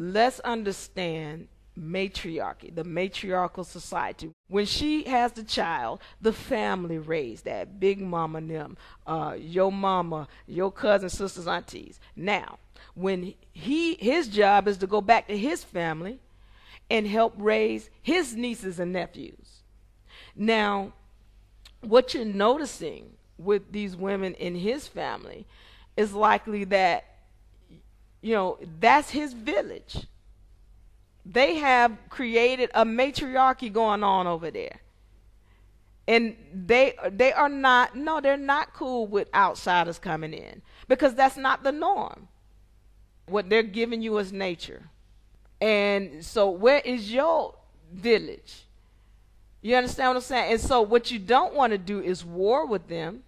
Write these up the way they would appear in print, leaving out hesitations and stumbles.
let's understand matriarchy, the matriarchal society. When she has the child, the family raised that. Big mama and them, your mama, your cousins, sisters, aunties. Now, when his job is to go back to his family and help raise his nieces and nephews. Now, what you're noticing with these women in his family is likely that, you know, that's his village. They have created a matriarchy going on over there. And they are not, no, they're not cool with outsiders coming in, because that's not the norm. What they're giving you is nature. And so where is your village? You understand what I'm saying? And so what you don't want to do is war with them.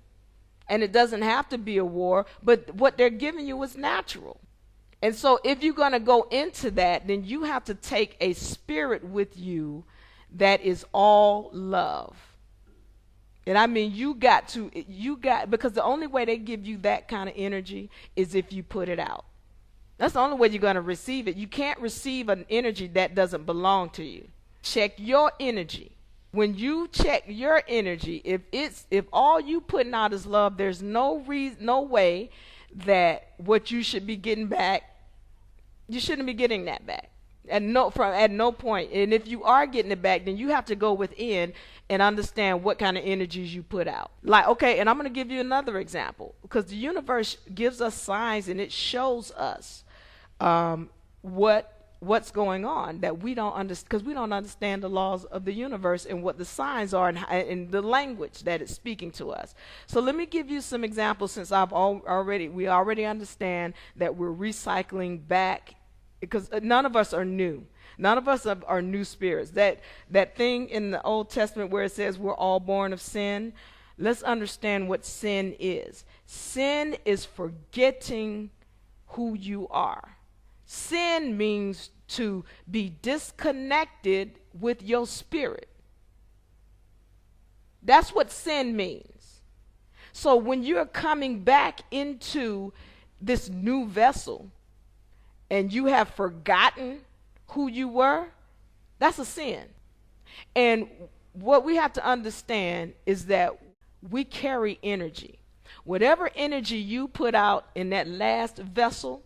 And it doesn't have to be a war, but what they're giving you is natural. And so if you're going to go into that, then you have to take a spirit with you that is all love. And I mean, because the only way they give you that kind of energy is if you put it out. That's the only way you're going to receive it. You can't receive an energy that doesn't belong to you. Check your energy. When you check your energy, if all you putting out is love, there's no way that what you should be getting back, you shouldn't be getting that back. At no point. And if you are getting it back, then you have to go within and understand what kind of energies you put out. Like, okay, and I'm going to give you another example, because the universe gives us signs and it shows us what's going on that we don't understand, because we don't understand the laws of the universe and what the signs are and the language that it's speaking to us. So let me give you some examples, since we already understand that we're recycling back, because none of us are new. None of us are new spirits. That thing in the Old Testament where it says we're all born of sin, let's understand what sin is. Sin is forgetting who you are. Sin means to be disconnected with your spirit. That's what sin means. So when you're coming back into this new vessel and you have forgotten who you were, that's a sin. And what we have to understand is that we carry energy. Whatever energy you put out in that last vessel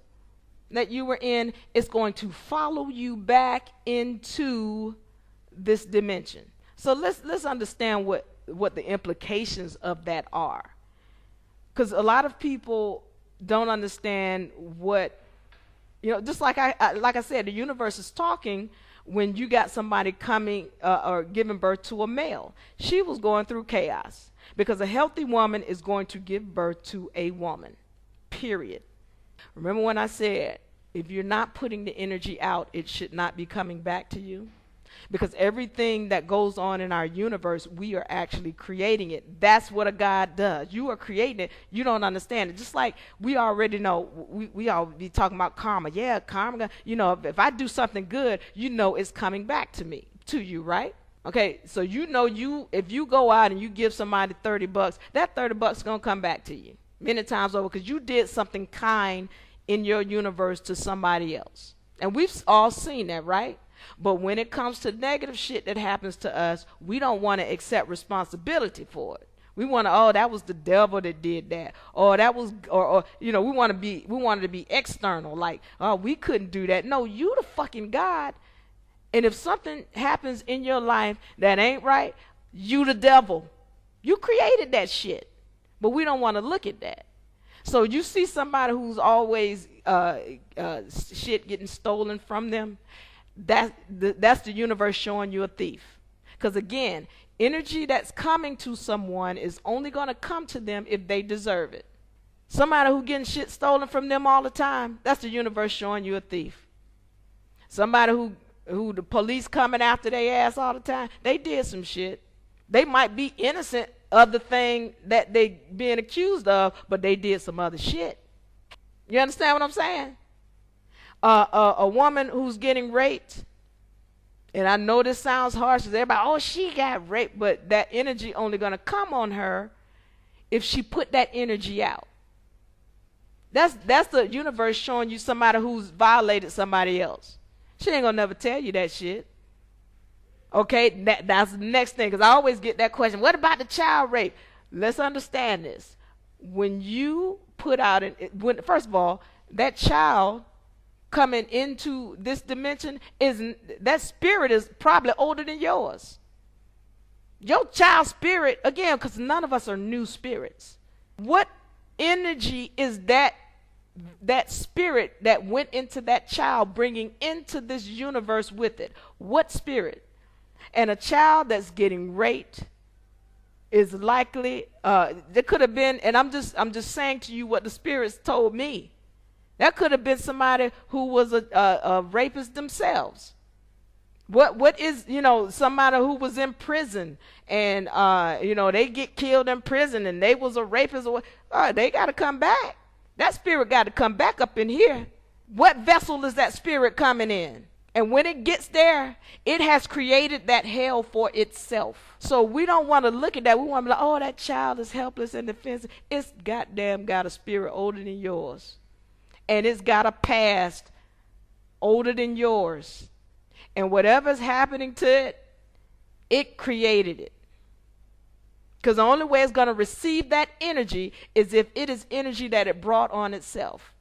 that you were in is going to follow you back into this dimension. So let's understand what the implications of that are, because a lot of people don't understand what, you know, just like I said, the universe is talking when you got somebody coming or giving birth to a male. She was going through chaos, because a healthy woman is going to give birth to a woman, period. Remember when I said, if you're not putting the energy out, it should not be coming back to you? Because everything that goes on in our universe, we are actually creating it. That's what a God does. You are creating it. You don't understand it. Just like we already know, we all be talking about karma. Yeah, karma. You know, if I do something good, you know it's coming back to you, right? Okay, so you know, if you go out and you give somebody $30, that $30 is going to come back to you many times over, because you did something kind in your universe to somebody else. And we've all seen that, right? But when it comes to negative shit that happens to us, we don't want to accept responsibility for it. We want to, oh, that was the devil that did that, or that was, or you know, we wanted to be external, like, oh, we couldn't do that. No, you the fucking God. And if something happens in your life that ain't right, you the devil. You created that shit. But we don't want to look at that. So you see somebody who's always shit getting stolen from them, that's the universe showing you a thief. Because again, energy that's coming to someone is only going to come to them if they deserve it. Somebody who getting shit stolen from them all the time, that's the universe showing you a thief. Somebody who the police coming after their ass all the time, they did some shit. They might be innocent of the thing that they being accused of, but they did some other shit. You understand what I'm saying? A woman who's getting raped, and I know this sounds harsh, because everybody, oh, she got raped, but that energy only going to come on her if she put that energy out. That's the universe showing you somebody who's violated somebody else. She ain't gonna never tell you that shit. Okay, that's the next thing, because I always get that question. What about the child rape? Let's understand this. When you put out first of all, that child coming into this dimension, that spirit is probably older than yours. Your child spirit, again, because none of us are new spirits. What energy is that spirit that went into that child bringing into this universe with it? What spirit? And a child that's getting raped is likely, there could have been, and I'm just saying to you what the spirits told me. That could have been somebody who was a rapist themselves. What is, somebody who was in prison and, they get killed in prison and they was a rapist, they got to come back. That spirit got to come back up in here. What vessel is that spirit coming in? And when it gets there, it has created that hell for itself. So we don't want to look at that. We want to be like, oh, that child is helpless and defenseless. It's goddamn got a spirit older than yours. And it's got a past older than yours. And whatever's happening to it, it created it. Because the only way it's going to receive that energy is if it is energy that it brought on itself.